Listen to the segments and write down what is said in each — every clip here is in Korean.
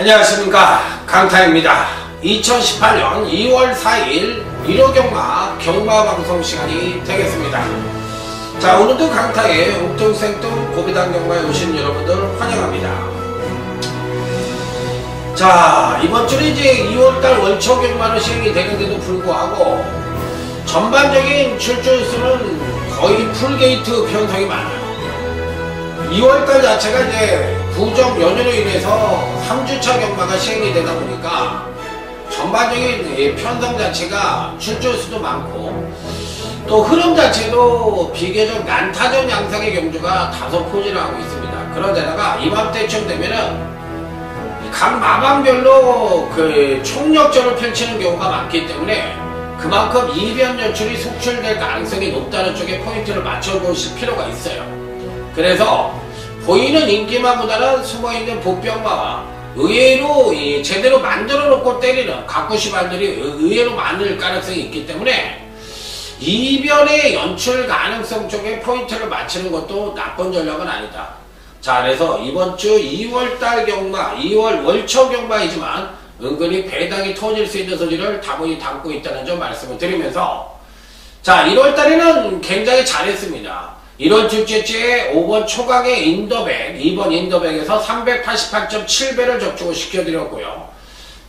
안녕하십니까, 강타입니다. 2018년 2월 4일 일요경마 경마방송 시간이 되겠습니다. 자, 오늘도 강타에 옥동생동 고비당 경마에 오신 여러분들 환영합니다. 자, 이번주는 이제 2월달 월초 경마로 시행이 되는데도 불구하고 전반적인 출전수는 거의 풀게이트 편성이 많아요. 2월달 자체가 이제 구정 연휴로 인해서 3주차 경마가 시행이 되다 보니까 전반적인 편성 자체가 출전수도 많고 또 흐름 자체도 비교적 난타전 양상의 경주가 다소 포진을 하고 있습니다. 그런데다가 이맘때쯤 되면은 각 마방별로 그 총력전을 펼치는 경우가 많기 때문에 그만큼 이변 연출이 속출될 가능성이 높다는 쪽에 포인트를 맞춰보실 필요가 있어요. 그래서 보이는 인기마보다는 숨어있는 복병마와 의외로 제대로 만들어 놓고 때리는 각구시발들이 의외로 많을 가능성이 있기 때문에 이변의 연출 가능성 쪽에 포인트를 맞추는 것도 나쁜 전략은 아니다. 자, 그래서 이번주 2월달 경마, 2월 월초 경마이지만 은근히 배당이 터질 수 있는 소지를 다분히 담고 있다는 점 말씀을 드리면서, 자, 1월달에는 굉장히 잘했습니다. 1월 둘째 주에 5번 초강의 인더백, 2번 인더백에서 388.7배를 적중을 시켜드렸고요.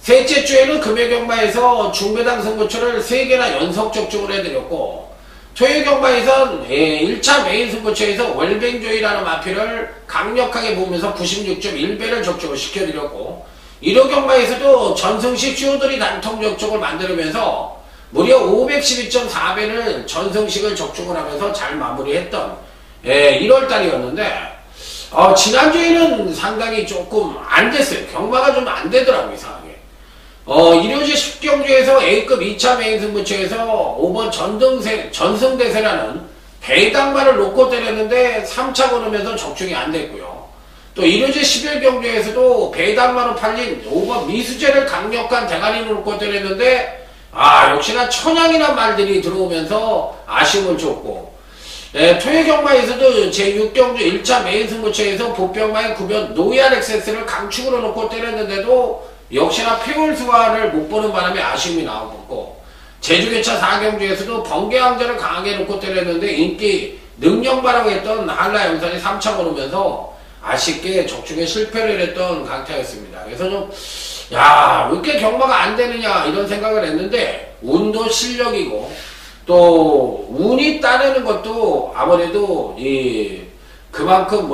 셋째 주에는 금요경마에서 중배당 승부처를 3개나 연속 적중을 해드렸고, 토요경마에선 1차 메인 승부처에서 월뱅조이라는 마표를 강력하게 보면서 96.1배를 적중을 시켜드렸고, 일요경마에서도 전승식 슈어들이 단통 적중을 만들면서 무려 512.4배를 전승식을 적중을 하면서 잘 마무리했던 1월달이었는데 지난주에는 상당히 조금 안 됐어요. 경마가 좀 안 되더라고요, 이상하게. 일요제 10경주에서 A급 2차 메인 승부처에서 5번 전승대세라는 배당만을 놓고 때렸는데 3차 거르면서 적중이 안 됐고요. 또 일요제 11경주에서도 배당만으로 팔린 5번 미수제를 강력한 대가리로 놓고 때렸는데 역시나 천양이란 말들이 들어오면서 아쉬움을 줬고, 토요경마에서도 제6경주 1차 메인 승부처에서 복병마의 구변 노이안 엑세스를 강축으로 놓고 때렸는데도 역시나 폐월수화를 못 보는 바람에 아쉬움이 나왔고, 제주계차 4경주에서도 번개왕자를 강하게 놓고 때렸는데 인기 능력바라고 했던 한라 영산이 3차 오르면서 아쉽게 적중에 실패를 했던 강타였습니다. 그래서 좀 왜 이렇게 경마가 안 되느냐 이런 생각을 했는데, 운도 실력이고 또 운이 따르는 것도 아무래도 그만큼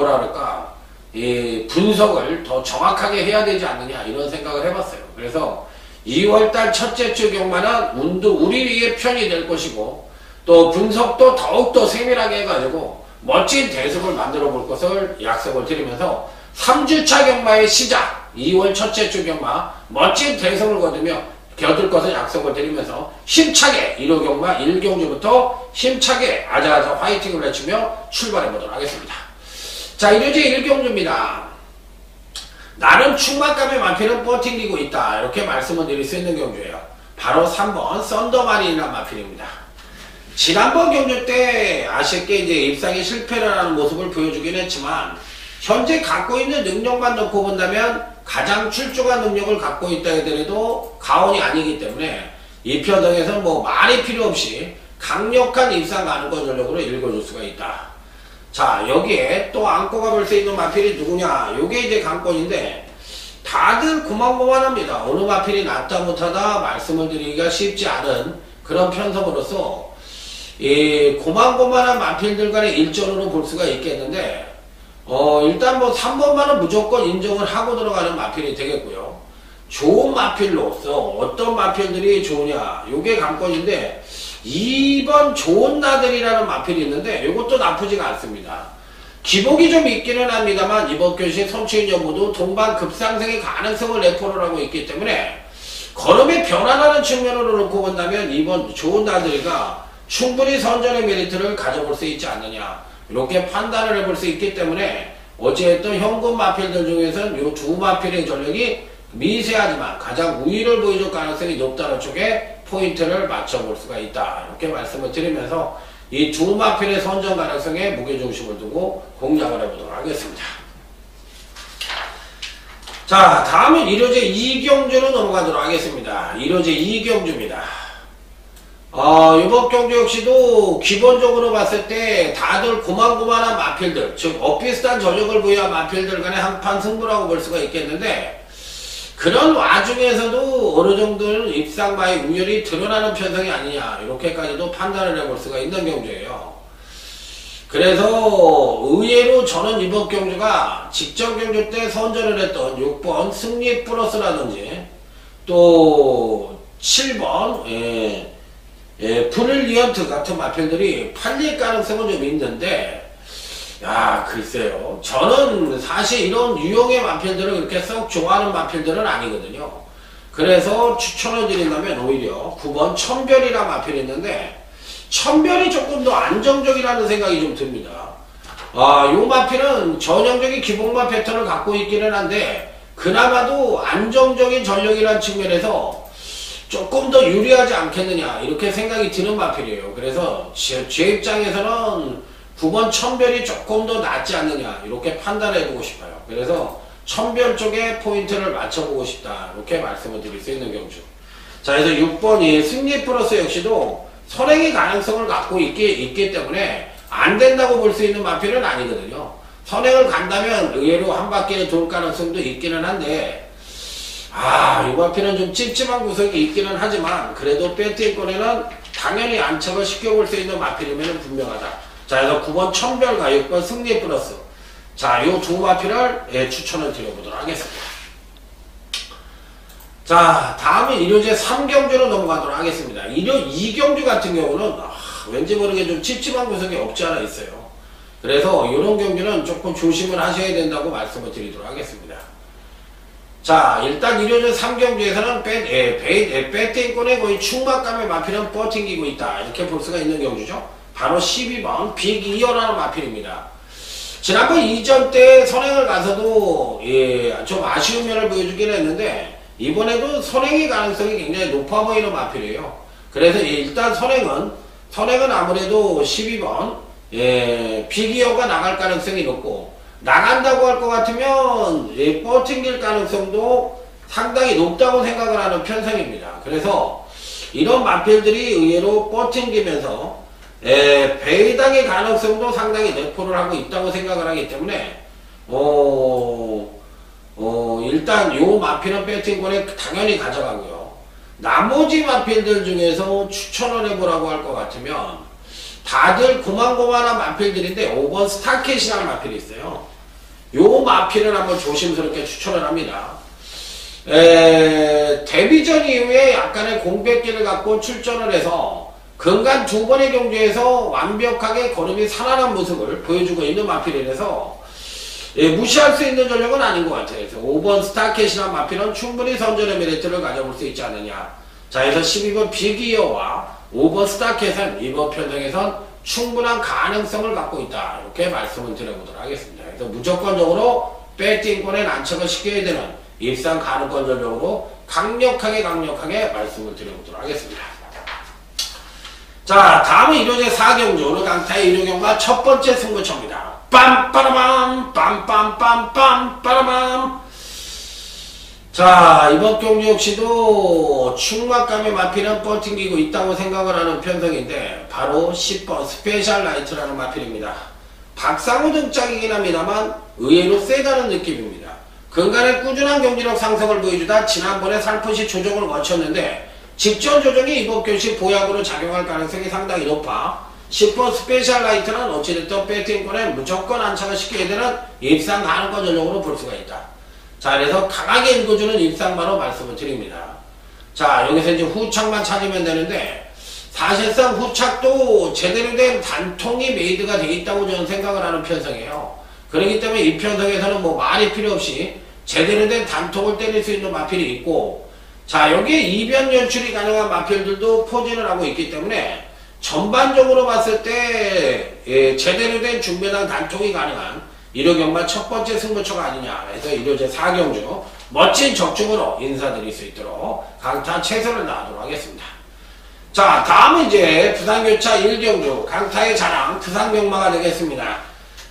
분석을 더 정확하게 해야 되지 않느냐 이런 생각을 해봤어요. 그래서 2월달 첫째 주 경마는 운도 우리 위에 편이 될 것이고 또 분석도 더욱더 세밀하게 해가지고 멋진 대승을 만들어 볼 것을 약속을 드리면서 3주차 경마의 시작 2월 첫째 주 경마 멋진 대승을 거둘 것을 약속을 드리면서 힘차게 1호 경마 1경주부터 힘차게 아자아자 화이팅을 외치며 출발해 보도록 하겠습니다. 자, 1호제 1경주입니다. 나름 충만감의 마필은 버팅기고 있다, 이렇게 말씀을 드릴 수 있는 경주예요. 바로 3번 썬더마린이라는 마필입니다. 지난번 경주 때 아쉽게 이제 입상에 실패를 하는 모습을 보여주긴 했지만 현재 갖고 있는 능력만 놓고 본다면 가장 출중한 능력을 갖고 있다 하더라도 가온이 아니기 때문에 이 편성에서는 말이 필요 없이 강력한 입상 가능권 전력으로 읽어줄 수가 있다. 자, 여기에 또 안고 가볼 수 있는 마필이 누구냐, 요게 이제 강권인데 다들 고만고만합니다. 어느 마필이 낫다 못하다 말씀을 드리기가 쉽지 않은 그런 편성으로서 고만고만한 마필들 간의 일전으로 볼 수가 있겠는데, 일단 3번만은 무조건 인정을 하고 들어가는 마필이 되겠고요. 좋은 마필로서 어떤 마필들이 좋으냐, 요게 관건인데 2번 좋은 나들이라는 마필이 있는데 요것도 나쁘지가 않습니다. 기복이 좀 있기는 합니다만 이번 교시 선취인 여부도 동반 급상승의 가능성을 내포를 하고 있기 때문에 걸음의 변화라는 측면으로 놓고 본다면 2번 좋은 나들이가 충분히 선전의 메리트를 가져볼 수 있지 않느냐, 이렇게 판단을 해볼 수 있기 때문에 어찌됐든 현금 마필들 중에서는 이 두 마필의 전력이 미세하지만 가장 우위를 보여줄 가능성이 높다는 쪽에 포인트를 맞춰볼 수가 있다, 이렇게 말씀을 드리면서 이 두 마필의 선전 가능성에 무게중심을 두고 공략을 해보도록 하겠습니다. 자, 다음은 1호제 2경주로 넘어가도록 하겠습니다. 1호제 2경주입니다. 이번 경주 역시도 기본적으로 봤을 때 다들 고만고만한 마필들, 즉 엇비슷한 저력을 부여한 마필들 간의 한판 승부라고 볼 수가 있겠는데, 그런 와중에서도 어느 정도는 입상마의 우열이 드러나는 편성이 아니냐, 이렇게까지도 판단을 해볼 수가 있는 경주예요. 그래서 의외로 저는 이번 경주가 직전 경주 때 선전을 했던 6번 승리 플러스라든지 또 7번 브릴리언트 같은 마필들이 팔릴 가능성은 좀 있는데, 야, 글쎄요. 저는 사실 이런 유형의 마필들을 그렇게 썩 좋아하는 마필들은 아니거든요. 그래서 추천을 드린다면 오히려 9번 천별이라는 마필이 있는데, 천별이 조금 더 안정적이라는 생각이 좀 듭니다. 요 마필은 전형적인 기본마 패턴을 갖고 있기는 한데, 그나마도 안정적인 전력이라는 측면에서 조금 더 유리하지 않겠느냐, 이렇게 생각이 드는 마필이에요. 그래서 제 입장에서는 9번 천별이 조금 더 낫지 않느냐, 이렇게 판단해보고 싶어요. 그래서 천별 쪽에 포인트를 맞춰보고 싶다, 이렇게 말씀을 드릴 수 있는 경주. 자, 그래서 6번이 승리 플러스 역시도 선행의 가능성을 갖고 있기 때문에 안 된다고 볼 수 있는 마필은 아니거든요. 선행을 간다면 의외로 한 바퀴를 돌 가능성도 있기는 한데, 이 마필은 좀 찝찝한 구석이 있기는 하지만, 그래도 배팅권에는 당연히 안착을 시켜볼 수 있는 마필이면 분명하다. 자, 그래서 9번 천별과 6번 승리 플러스. 자, 요 두 마필을 추천을 드려보도록 하겠습니다. 자, 다음은 1호제 3경주로 넘어가도록 하겠습니다. 2경주 같은 경우는 왠지 모르게 좀 찝찝한 구석이 없지 않아 있어요. 그래서 이런 경주는 조금 조심을 하셔야 된다고 말씀을 드리도록 하겠습니다. 자, 일단 1호제 3경주에서는 배팅권에 거의 충막감의 마필은 버팅기고 있다, 이렇게 볼 수가 있는 경주죠. 바로 12번 빅2어라는 마필입니다. 지난번 이전 때 선행을 가서도 좀 아쉬운 면을 보여주긴 했는데, 이번에도 선행의 가능성이 굉장히 높아 보이는 마필이에요. 그래서 일단 선행은 아무래도 12번 빅2어가 나갈 가능성이 높고, 나간다고 할 것 같으면 버팅길 가능성도 상당히 높다고 생각을 하는 편성입니다. 그래서 이런 마필들이 의외로 버팅기면서 배당의 가능성도 상당히 내포를 하고 있다고 생각을 하기 때문에 일단 요 마필은 배팅권에 당연히 가져가고요. 나머지 마필들 중에서 추천을 해보라고 할 것 같으면 다들 고만고만한 마필들인데 5번 스타켓이라는 마필이 있어요. 요 마필은 한번 조심스럽게 추천을 합니다. 데뷔전 이후에 약간의 공백기를 갖고 출전을 해서 근간 2번의 경주에서 완벽하게 걸음이 살아난 모습을 보여주고 있는 마필이라서 무시할 수 있는 전력은 아닌 것 같아요. 그래서 5번 스타켓이라는 마필은 충분히 선전의 메리트를 가져볼 수 있지 않느냐. 자, 그래서 12번 빅2어와 5번 스타켓은 이번 편성에선 충분한 가능성을 갖고 있다, 이렇게 말씀을 드려보도록 하겠습니다. 그래서 무조건적으로 배팅권에 난척을 시켜야 되는 입상 가능권 전력으로 강력하게 말씀을 드려보도록 하겠습니다. 자, 다음은 1호제 4경주, 오늘 강타의 1호경마 첫 번째 승부처입니다. 빰빠라밤 빰빰빰빰 빠라밤. 자, 이번 경주 역시도 충막감의 마필은 버팅기고 있다고 생각을 하는 편성인데, 바로 10번 스페셜 라이트라는 마필입니다. 박상우 등짝이긴 합니다만 의외로 세다는 느낌입니다. 근간에 꾸준한 경기력 상승을 보여주다 지난번에 살포시 조정을 거쳤는데, 직전 조정이 이번 경시 보약으로 작용할 가능성이 상당히 높아 10번 스페셜 라이트는 어찌됐든 배팅권에 무조건 안착을 시켜야 되는 입상 가능권 전력으로 볼 수가 있다. 자, 그래서 강하게 읽어주는 입상마로 말씀을 드립니다. 자, 여기서 이제 후착만 찾으면 되는데, 사실상 후착도 제대로 된 단통이 메이드가 되어 있다고 저는 생각을 하는 편성이에요. 그렇기 때문에 이 편성에서는 뭐 말이 필요 없이 제대로 된 단통을 때릴 수 있는 마필이 있고, 자, 여기에 이변 연출이 가능한 마필들도 포진을 하고 있기 때문에 전반적으로 봤을 때 제대로 된 중매당 단통이 가능한 1호경마 첫 번째 승부처가 아니냐 해서 1호제 4경주 멋진 적중으로 인사드릴 수 있도록 강타 최선을 다하도록 하겠습니다. 자, 다음은 이제 부산교차 1경주 강타의 자랑 부산경마가 되겠습니다.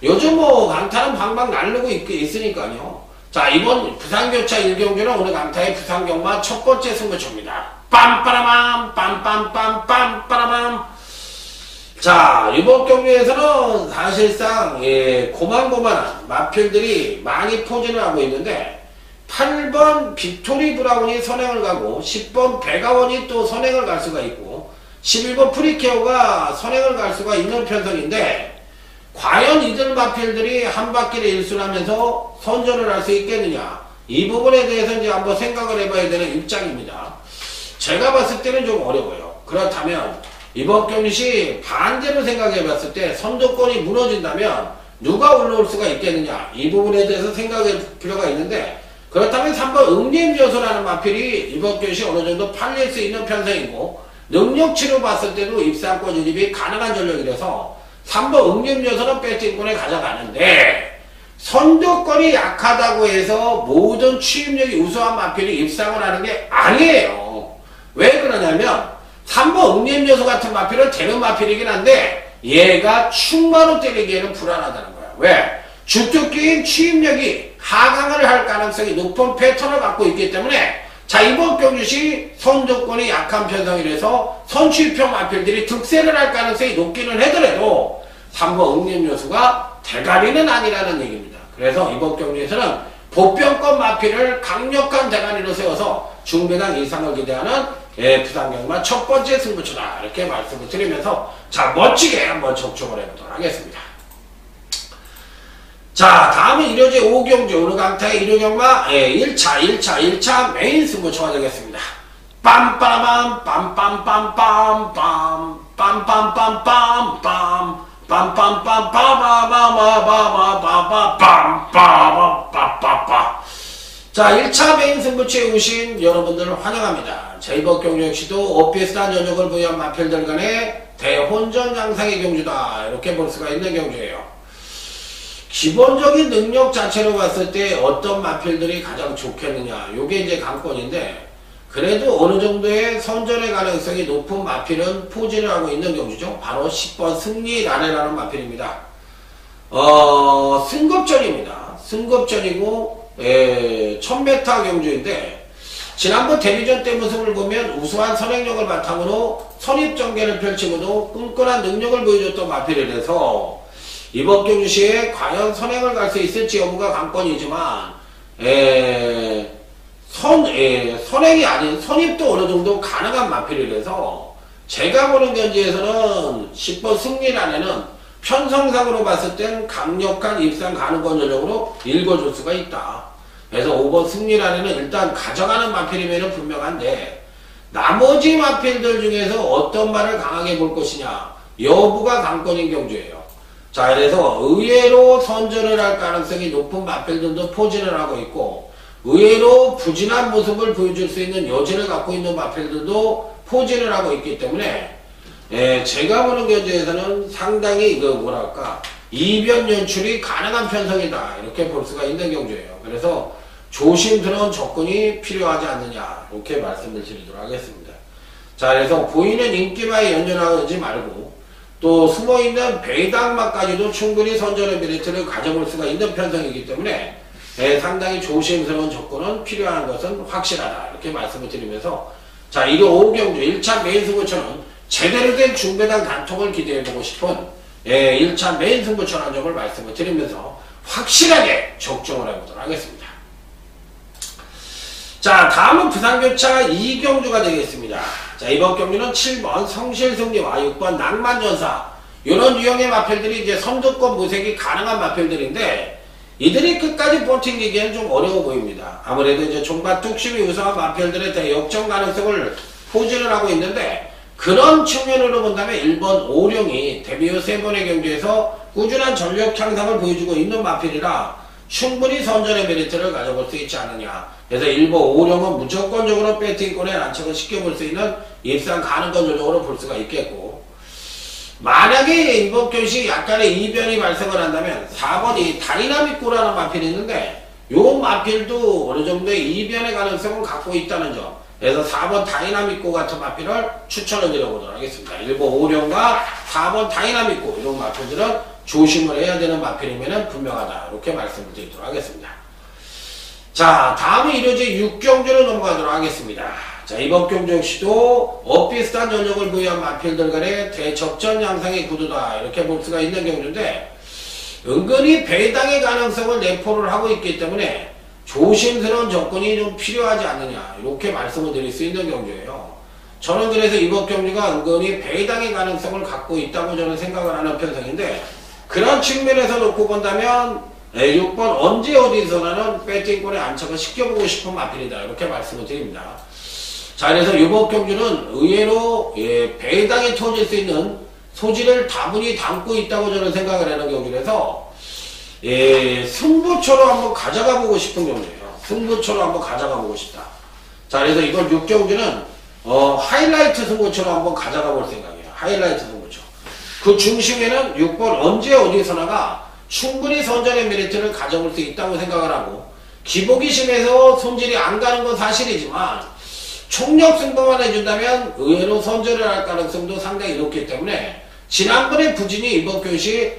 요즘 뭐 강타는 방방 날르고 있으니까요. 자, 이번 부산교차 1경주는 오늘 강타의 부산경마 첫 번째 승부처입니다. 빰빠라밤 빰빰빰 빰빠라밤. 자, 이번 경주에서는 사실상 고만고만한 마필들이 많이 포진을 하고 있는데 8번 빅토리 브라운이 선행을 가고 10번 배가원이 또 선행을 갈 수가 있고 11번 프리케어가 선행을 갈 수가 있는 편성인데 과연 이들 마필들이 한 바퀴를 일순하면서 선전을 할 수 있겠느냐, 이 부분에 대해서 이제 한번 생각을 해봐야 되는 입장입니다. 제가 봤을 때는 좀 어려워요. 그렇다면 이번 경시 반대로 생각해 봤을 때 선두권이 무너진다면 누가 올라올 수가 있겠느냐, 이 부분에 대해서 생각할 필요가 있는데, 그렇다면 3번 응림여수라는 마필이 이번 경시 어느 정도 팔릴 수 있는 편성이고 능력치로 봤을 때도 입상권 진입이 가능한 전력이라서 3번 응림여수는 배팅권에 가져가는데, 선두권이 약하다고 해서 모든 취임력이 우수한 마필이 입상을 하는 게 아니에요. 왜 그러냐면 3번 응림여수 같은 마필은 되는 마필이긴 한데 얘가 충만으로 때리기에는 불안하다는 거야. 왜? 주특기인 취임력이 하강을 할 가능성이 높은 패턴을 갖고 있기 때문에, 자, 이번 경주시 선두권이 약한 편성이라서 선취입형 마필들이 득세를 할 가능성이 높기는 하더라도 3번 응림여수가 대가리는 아니라는 얘기입니다. 그래서 이번 경주에서는 보병권 마필을 강력한 대가리로 세워서 중배당 이상을 기대하는 부산경마 첫 번째 승부처다, 이렇게 말씀을 드리면서 자, 멋지게 한번 적중을 해보도록 하겠습니다. 자, 다음은 1호제 5경주 오늘 강타의 1호경마 1차 메인 승부처가 되겠습니다. 빰빠라밤 빰빰빰빰빰 빰빰빰빰빰빰 빰빰빰빰빰빰빰빰빰빰빰빰빰빰빰. 자, 1차 메인 승부처에 오신 여러분들을 환영합니다. 자, 이번 경주 역시도 비슷한 전적을 부여한 마필들 간의 대혼전 양상의 경주다, 이렇게 볼 수가 있는 경주예요. 기본적인 능력 자체로 봤을 때 어떤 마필들이 가장 좋겠느냐, 요게 이제 관건인데, 그래도 어느 정도의 선전의 가능성이 높은 마필은 포진을 하고 있는 경주죠. 바로 10번 승리라네라는 마필입니다. 승급전입니다. 승급전이고 1000m 경주인데, 지난번 데뷔전 때 모습을 보면 우수한 선행력을 바탕으로 선입전개를 펼치고도 끈끈한 능력을 보여줬던 마필이라서 이번 경주시에 과연 선행을 갈 수 있을지 여부가 관건이지만, 선행이 아닌 선입도 어느 정도 가능한 마필이라서 제가 보는 경지에서는 10번 승리란에는 편성상으로 봤을 땐 강력한 입상 가능권 전력으로 읽어줄 수가 있다. 그래서 5번 승리란에는 일단 가져가는 마필이면 분명한데, 나머지 마필들 중에서 어떤 말을 강하게 볼 것이냐 여부가 관건인 경주예요. 자, 그래서 의외로 선전을 할 가능성이 높은 마필들도 포진을 하고 있고, 의외로 부진한 모습을 보여줄 수 있는 여지를 갖고 있는 마필들도 포진을 하고 있기 때문에, 제가 보는 견제에서는 상당히 이변 연출이 가능한 편성이다, 이렇게 볼 수가 있는 경주예요. 그래서 조심스러운 접근이 필요하지 않느냐, 이렇게 말씀을 드리도록 하겠습니다. 자, 그래서 보이는 인기마에 연연하지 말고 또 숨어있는 배당마까지도 충분히 선전의 메리트를 가져볼 수가 있는 편성이기 때문에 상당히 조심스러운 접근은 필요한 것은 확실하다, 이렇게 말씀을 드리면서, 자, 1호 5경주 1차 메인 승부처는 제대로 된 중배당 단통을 기대해보고 싶은 1차 메인 승부처라는 점을 말씀을 드리면서 확실하게 적중을 해보도록 하겠습니다. 자, 다음은 부산교차 2경주가 되겠습니다. 자, 이번 경주는 7번 성실승리와 6번 낭만전사, 이런 유형의 마필들이 이제 선두권 모색이 가능한 마필들인데, 이들이 끝까지 버티기에는 좀 어려워 보입니다. 아무래도 이제 종가 뚝심이 우수한 마필들의 대역전 가능성을 포진을 하고 있는데, 그런 측면으로 본다면 1번 오룡이 데뷔 후 3번의 경주에서 꾸준한 전력 향상을 보여주고 있는 마필이라 충분히 선전의 메리트를 가져볼 수 있지 않느냐. 그래서 1번 오룡은 무조건적으로 배팅권에 난척을 시켜볼 수 있는 입상 가능권 전적으로 볼 수가 있겠고, 만약에 이번 경시 약간의 이변이 발생을 한다면 4번이 다이나믹고라는 마필이 있는데, 요 마필도 어느 정도의 이변의 가능성을 갖고 있다는 점, 그래서 4번 다이나믹고 같은 마필을 추천을 드려보도록 하겠습니다. 1번 오룡과 4번 다이나믹고, 이런 마필들은 조심을 해야 되는 마필이면 분명하다, 이렇게 말씀을 드리도록 하겠습니다. 자, 다음은 이로제 6경주로 넘어가도록 하겠습니다. 자, 이번 경주 역시도 엇비슷한 전력을 부여한 마필들 간의 대적전 양상의 구도다, 이렇게 볼 수가 있는 경주인데, 은근히 배당의 가능성을 내포를 하고 있기 때문에 조심스러운 접근이 좀 필요하지 않느냐, 이렇게 말씀을 드릴 수 있는 경주예요. 저는 그래서 이번 경주가 은근히 배당의 가능성을 갖고 있다고 저는 생각을 하는 편성인데, 그런 측면에서 놓고 본다면 6번 언제 어디서나는 배팅권에 안착을 시켜보고 싶은 마필이다, 이렇게 말씀을 드립니다. 자, 그래서 이번 경주는 의외로 배당이 터질 수 있는 소지를 다분히 담고 있다고 저는 생각을 하는 경주라서 승부처로 한번 가져가 보고 싶은 경주예요. 승부처로 한번 가져가 보고 싶다. 자, 그래서 이번 6경주는 하이라이트 승부처로 한번 가져가 볼 생각이에요. 하이라이트 승부처. 그 중심에는 6번 언제 어디서나가 충분히 선전의 메리트를 가져볼 수 있다고 생각을 하고, 기복이심에서 손질이 안 가는 건 사실이지만 총력 승부만 해준다면 의외로 선전을 할 가능성도 상당히 높기 때문에 지난번의 부진이 이번 경시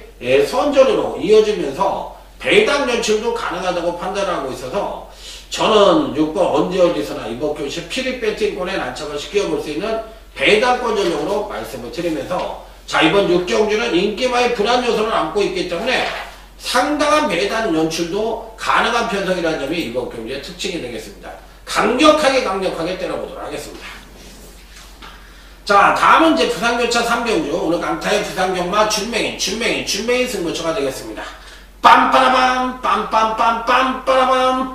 선전으로 이어지면서 배당 연출도 가능하다고 판단하고 있어서 저는 6번 언제 어디서나 이번 경시 피리 배팅권에 난착을 시켜볼 수 있는 배당권 전용으로 말씀을 드리면서, 자, 이번 6경주는 인기마의 불안 요소를 안고 있기 때문에 상당한 배당 연출도 가능한 편성이라는 점이 이번 경주의 특징이 되겠습니다. 강력하게 때려보도록 하겠습니다. 자, 다음은 이제 부산교차 3경주, 오늘 강타의 부산경마 준맹인 승부처가 되겠습니다. 빰빠라밤 빰빰빰빰빠라밤.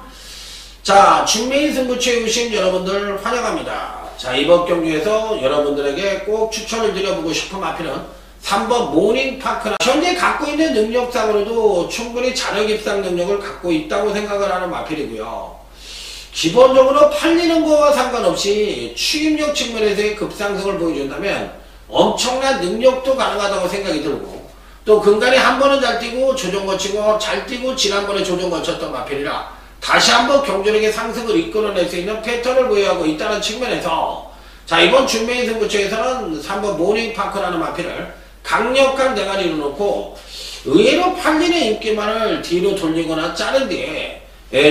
자, 준맹인 승부처에 오신 여러분들 환영합니다. 자, 이번 경주에서 여러분들에게 꼭 추천을 드려보고 싶은 마필은 3번 모닝파크라. 현재 갖고 있는 능력상으로도 충분히 자력 입상 능력을 갖고 있다고 생각을 하는 마필이고요. 기본적으로 팔리는 거와 상관없이 추임력 측면에서의 급상승을 보여준다면 엄청난 능력도 가능하다고 생각이 들고, 또 근간에 한 번은 잘 뛰고 조정 거치고 잘 뛰고 지난번에 조정 거쳤던 마필이라 다시 한번 경주력의 상승을 이끌어낼 수 있는 패턴을 보유하고 있다는 측면에서, 자, 이번 준매인 승부처에서는 3번 모닝파크라는 마필을 강력한 대가리로 놓고 의외로 팔리는 인기만을 뒤로 돌리거나 자른 뒤에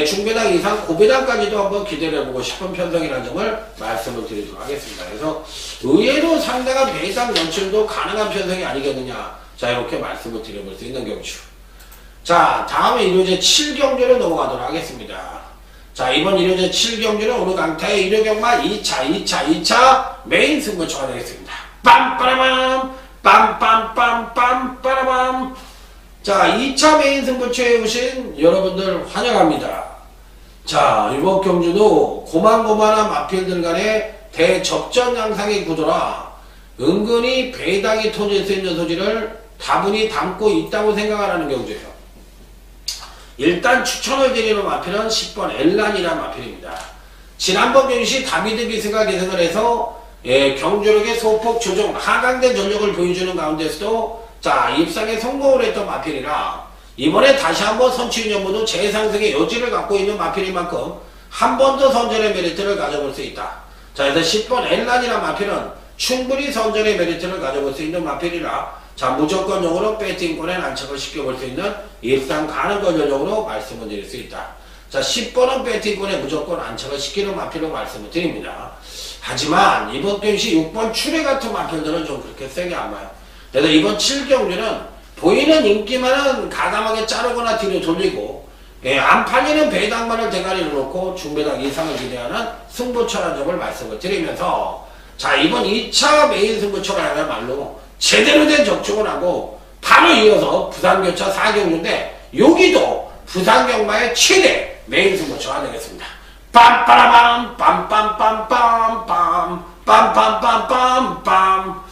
중배당 이상 고배당까지도 한번 기대를 해보고 싶은 편성이라는 점을 말씀을 드리도록 하겠습니다. 그래서 의외로 상당한 배당 연출도 가능한 편성이 아니겠느냐, 자, 이렇게 말씀을 드려볼 수 있는 경주. 자, 다음에 일요제 7경주로 넘어가도록 하겠습니다. 자, 이번 일요제 7경주는 오늘 강타의 일요경마 2차 메인 승부처가 되겠습니다. 빰빠라밤 빰빰빰빰빰빠라밤. 자, 2차 메인 승부처에 오신 여러분들 환영합니다. 자, 이번 경주도 고만고만한 마필들 간의 대접전 양상의 구도라 은근히 배당이 터질 수 있는 소지를 다분히 담고 있다고 생각을 하는 경주예요. 일단 추천을 드리는 마필은 10번 엘란이라는 마필입니다. 지난번 경시 다비드 기스가 계승을 해서 경주력의 소폭 조정, 하강된 전력을 보여주는 가운데서도 자, 입상에 성공을 했던 마필이라 이번에 다시 한번 선취인 연보도 재상승의 여지를 갖고 있는 마필인 만큼 한 번 더 선전의 메리트를 가져볼 수 있다. 자, 그래서 10번 엘란이라는 마필은 충분히 선전의 메리트를 가져볼 수 있는 마필이라, 자, 무조건적으로 배팅권에 난착을 시켜볼 수 있는 입상 가능권 전용으로 말씀을 드릴 수 있다. 자, 10번은 배팅권에 무조건 안착을 시키는 마필로 말씀을 드립니다. 하지만 이번 경시 6번 추레 같은 마필들은 좀 그렇게 세게 안 봐요. 그래서 이번 7경주는 보이는 인기만은 가감하게 자르거나 뒤로 돌리고, 안 팔리는 배당만을 대가리로 놓고 중배당 이상을 기대하는 승부처라는 점을 말씀을 드리면서, 자, 이번 2차 메인 승부처라야말로 제대로 된 적중을 하고 바로 이어서 부산교차 4경주인데 여기도 부산경마의 최대 메인 승부처가 되겠습니다. 빰빠라밤 빰빰빰빰빰 빰빰빰빰빰.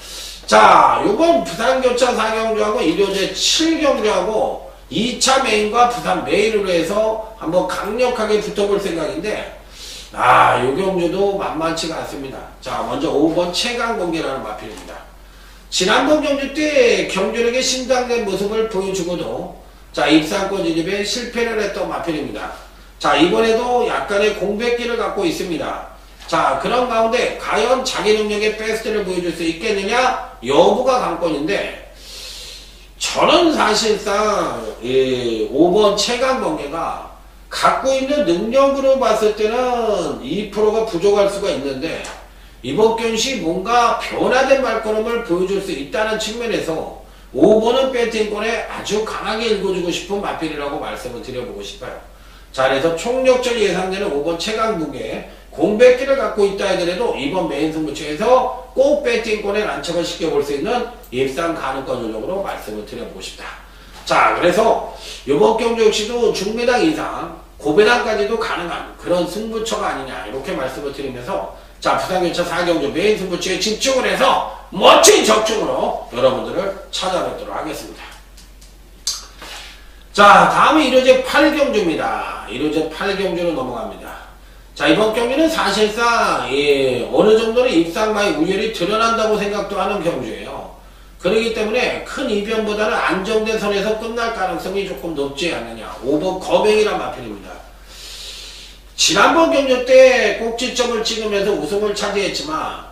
자, 요번 부산교차 4경주하고 일요제 7경주하고 2차 메인과 부산 메인으로 해서 한번 강력하게 붙어볼 생각인데, 요 경주도 만만치가 않습니다. 자, 먼저 5번 최강번개라는 마필입니다. 지난번 경주 때 경주력의 신장된 모습을 보여주고도 자, 입상권 진입에 실패를 했던 마필입니다. 자, 이번에도 약간의 공백기를 갖고 있습니다. 자, 그런 가운데 과연 자기 능력의 베스트를 보여줄 수 있겠느냐 여부가 관건인데, 저는 사실상 5번 최강번개가 갖고 있는 능력으로 봤을 때는 2%가 부족할 수가 있는데 이번 견시 뭔가 변화된 발걸음을 보여줄 수 있다는 측면에서 5번은 배팅권에 아주 강하게 읽어주고 싶은 마필이라고 말씀을 드려보고 싶어요. 자, 그래서 총력전 예상되는 5번 최강무게 공백기를 갖고 있다 하더라도 이번 메인 승부처에서 꼭 배팅권에 난척을 시켜볼 수 있는 입상 가능성 전적으로 말씀을 드려보고 싶다. 자, 그래서 이번 경주 역시도 중배당 이상 고배당까지도 가능한 그런 승부처가 아니냐 이렇게 말씀을 드리면서 자, 부산교차 4경주 메인 승부처에 집중을 해서 멋진 적중으로 여러분들을 찾아뵙도록 하겠습니다. 자, 다음은 1호제 8경주입니다. 1호제 8경주로 넘어갑니다. 자, 이번 경기는 사실상 어느 정도는 입상마의 우열이 드러난다고 생각도 하는 경주예요. 그렇기 때문에 큰 이변보다는 안정된 선에서 끝날 가능성이 조금 높지 않느냐. 5번 거맹이란 마필입니다. 지난번 경주 때 꼭지점을 찍으면서 우승을 차지했지만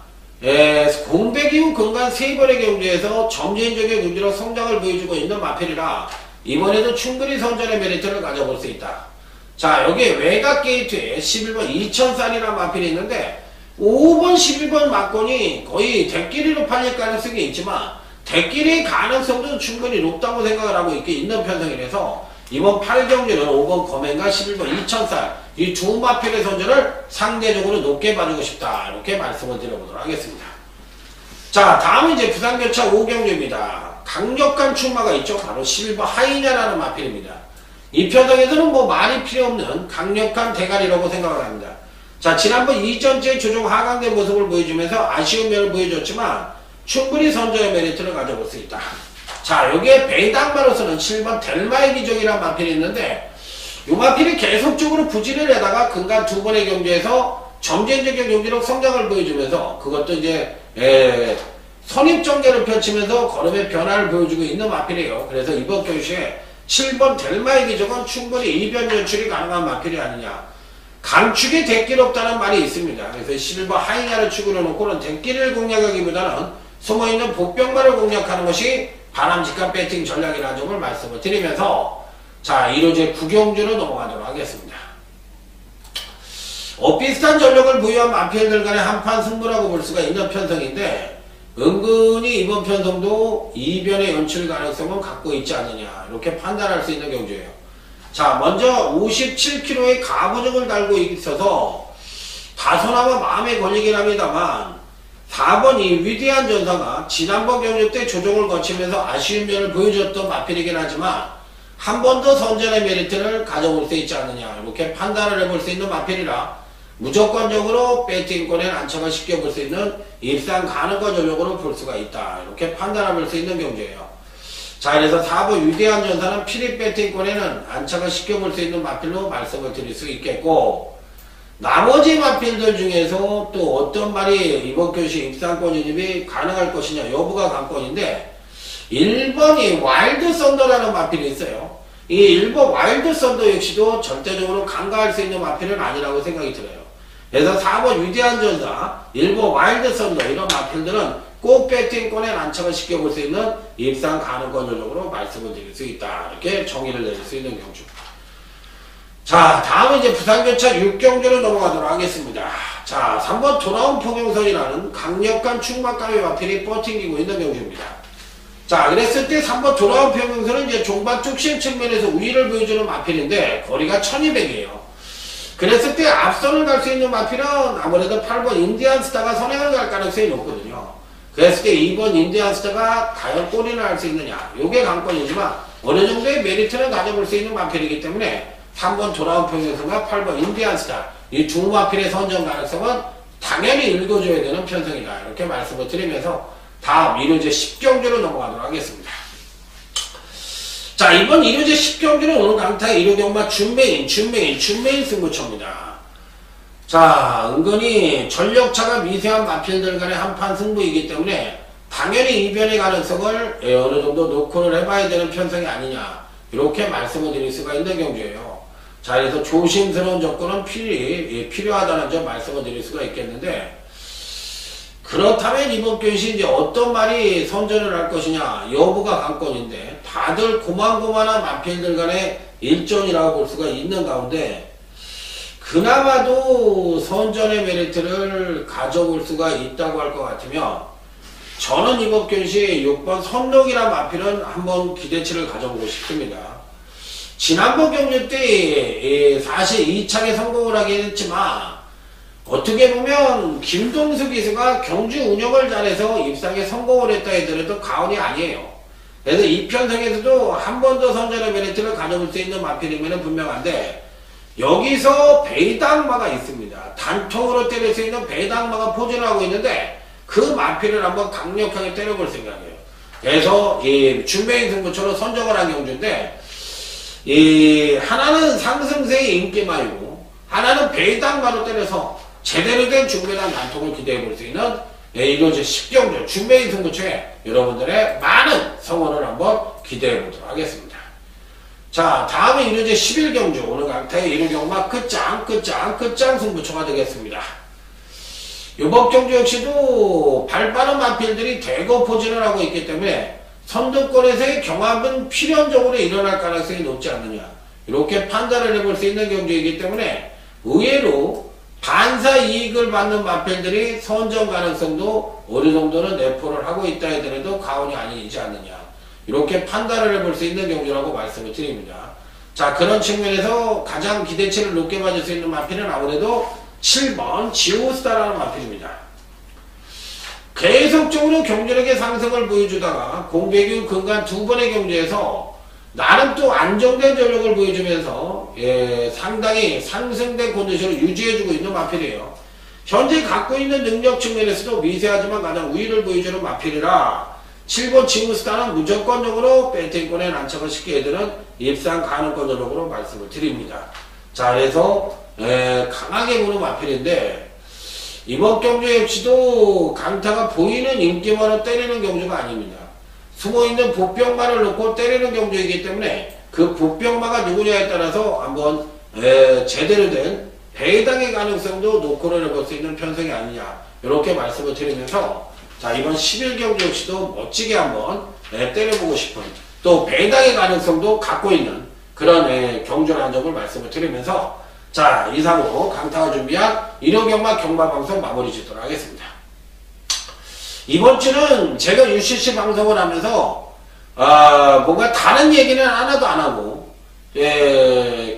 공백 이후 근간 3번의 경주에서 점진적인 경주로 성장을 보여주고 있는 마필이라 이번에도 충분히 선전의 메리트를 가져볼 수 있다. 자, 여기에 외곽 게이트에 11번 2000쌀이라는 마필이 있는데 5번 11번 막권이 거의 대끼리로 팔릴 가능성이 있지만 대끼리의 가능성도 충분히 높다고 생각을 하고 있는 편성이라서 이번 8경주는 5번 검행과 11번 2000쌀 이 두 마필의 선전을 상대적으로 높게 봐주고 싶다 이렇게 말씀을 드려보도록 하겠습니다. 자, 다음은 이제 부산교차 5경주입니다. 강력한 출마가 있죠. 바로 11번 하이냐라는 마필입니다. 이 편성에서는 뭐 말이 필요 없는 강력한 대가리라고 생각을 합니다. 자, 지난번 2전째 조종 하강된 모습을 보여주면서 아쉬운 면을 보여줬지만 충분히 선전의 메리트를 가져볼 수 있다. 자, 여기에 배당마로서는 7번 델마의 기적이라는 마필이 있는데 이 마필이 계속적으로 부진을 하다가 근간 2번의 경주에서 점진적인 경기력 성장을 보여주면서 그것도 이제 선입전개를 펼치면서 걸음의 변화를 보여주고 있는 마필이에요. 그래서 이번 경주에 7번 델마의 기적은 충분히 이변 연출이 가능한 마필이 아니냐. 강축에 대길 없다는 말이 있습니다. 그래서 11번 하이냐를 축으로 놓고는 대길을 공략하기보다는 숨어있는 복병만을 공략하는 것이 바람직한 배팅 전략이라는 점을 말씀을 드리면서 자, 1호제 9경주로 넘어가도록 하겠습니다. 비슷한 전력을 부여한 마필들 간의 한판 승부라고 볼 수가 있는 편성인데 은근히 이번 편성도 이변의 연출 가능성은 갖고 있지 않느냐 이렇게 판단할 수 있는 경주예요. 자, 먼저 57kg의 가부정을 달고 있어서 다소나마 마음에 걸리긴 합니다만 4번 이 위대한 전사가 지난번 경주 때 조정을 거치면서 아쉬운 면을 보여줬던 마필이긴 하지만 한 번 더 선전의 메리트를 가져올 수 있지 않느냐 이렇게 판단을 해볼 수 있는 마필이라 무조건적으로 배팅권에 난처가 시켜볼 수 있는 입상 가능과 전력으로 볼 수가 있다 이렇게 판단해볼 수 있는 경주예요. 자, 그래서 4번 위대한 전사는 피리 배팅권에는 안착을 시켜볼 수 있는 마필로 말씀을 드릴 수 있겠고 나머지 마필들 중에서 또 어떤 말이 이번 교시 입상권 진입이 가능할 것이냐 여부가 관건인데 1번이 와일드 썬더라는 마필이 있어요. 이 1번 와일드 썬더 역시도 절대적으로 간과할 수 있는 마필은 아니라고 생각이 들어요. 그래서 4번 위대한 전사, 1번 와일드 썬더 이런 마필들은 꼭 배팅권에 난척을 시켜볼 수 있는 입상 가능권 전적으로 말씀을 드릴 수 있다. 이렇게 정의를 내릴 수 있는 경주. 자, 다음은 이제 부산교차 6경주로 넘어가도록 하겠습니다. 자, 3번 돌아온 포경선이라는 강력한 충막감의 마필이 버팅기고 있는 경주입니다. 자, 그랬을 때 3번 돌아온 평균선은 이제 종반 뚝심 측면에서 우위를 보여주는 마필인데 거리가 1200이에요. 그랬을 때 앞선을 갈 수 있는 마필은 아무래도 8번 인디안스타가 선행을 갈 가능성이 높거든요. 그랬을 때 2번 인디안스타가 과연 골인을 할 수 있느냐 요게 관건이지만 어느 정도의 메리트를 가져볼 수 있는 마필이기 때문에 3번 돌아온 평균선과 8번 인디안스타 이 두 마필의 선정 가능성은 당연히 읽어줘야 되는 편성이다 이렇게 말씀을 드리면서 다음 1호제 10경주로 넘어가도록 하겠습니다. 자, 이번 1호제 10경주는 오늘 강타의 1호 경마 준메인 승부처입니다. 자, 은근히 전력차가 미세한 마필들 간의 한판 승부이기 때문에 당연히 이변의 가능성을 어느 정도 노크를 해봐야 되는 편성이 아니냐 이렇게 말씀을 드릴 수가 있는 경주예요. 자, 그래서 조심스러운 접근은 필요하다는 점 말씀을 드릴 수가 있겠는데 그렇다면 이번 경시 이제 어떤 말이 선전을 할 것이냐 여부가 관건인데 다들 고만고만한 마필들 간의 일전이라고 볼 수가 있는 가운데 그나마도 선전의 메리트를 가져볼 수가 있다고 할 것 같으면 저는 이번 경시 6번 선록이란 마필은 한번 기대치를 가져보고 싶습니다. 지난번 경주 때 사실 2차에 성공을 하긴 했지만 어떻게 보면 김동수 기수가 경주 운영을 잘해서 입상에 성공을 했다 하더라도 가언이 아니에요. 그래서 이 편성에서도 한 번 더 선전의 메리트를 가져볼 수 있는 마필이면 분명한데 여기서 배당마가 있습니다. 단통으로 때릴 수 있는 배당마가 포진을 하고 있는데 그 마필을 한번 강력하게 때려볼 생각이에요. 그래서 준비인 승부처로 선정을 한 경주인데 하나는 상승세의 인기마이고 하나는 배당마로 때려서 제대로 된 중배당 단통을 기대해 볼 수 있는 이로제 10경주 준비인 승부처에 여러분들의 많은 성원을 한번 기대해 보도록 하겠습니다. 자, 다음에 이로제 11경주 오늘 강타의 1호경마 끝장 승부처가 되겠습니다. 이번 경주 역시도 발빠른 마필들이 대거 포진을 하고 있기 때문에 선두권에서의 경합은 필연적으로 일어날 가능성이 높지 않느냐 이렇게 판단을 해볼 수 있는 경주이기 때문에 의외로 반사 이익을 받는 마필들이 선정 가능성도 어느 정도는 내포를 하고 있다 하더라도 가언이 아니지 않느냐 이렇게 판단을 해볼 수 있는 경주라고 말씀을 드립니다. 자, 그런 측면에서 가장 기대치를 높게 받을 수 있는 마필은 아무래도 7번 지오스타라는 마필입니다. 계속적으로 경주력의 상승을 보여주다가 공백유 근간 두 번의 경주에서 나름 또 안정된 전력을 보여주면서 상당히 상승된 컨디션을 유지해주고 있는 마필이에요. 현재 갖고 있는 능력 측면에서도 미세하지만 가장 우위를 보여주는 마필이라 7번 지오스타는 무조건적으로 배팅권에 난착을 시키게 되는 입상 가능권으로 말씀을 드립니다. 자, 그래서 강하게 보는 마필인데 이번 경주 역시도 강타가 보이는 인기만을 때리는 경주가 아닙니다. 숨어있는 보병마를 놓고 때리는 경주이기 때문에 그 보병마가 누구냐에 따라서 한번 제대로 된 배당의 가능성도 노크를 해볼 수 있는 편성이 아니냐 이렇게 말씀을 드리면서 자, 이번 11경주 역시도 멋지게 한번 때려보고 싶은 또 배당의 가능성도 갖고 있는 그런 경주라는 점을 말씀을 드리면서 자, 이상으로 강타가 준비한 1호경마 경마방송 마무리 짓도록 하겠습니다. 이번 주는 제가 UCC 방송을 하면서 뭔가 다른 얘기는 하나도 안 하고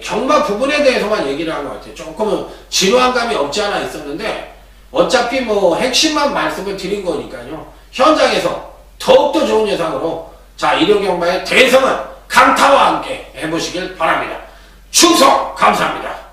경마 부분에 대해서만 얘기를 한 것 같아요. 조금은 지루한 감이 없지 않아 있었는데 어차피 뭐 핵심만 말씀을 드린 거니까요. 현장에서 더욱더 좋은 예상으로 자, 1호경마의 대성은 강타와 함께 해보시길 바랍니다. 충성 감사합니다.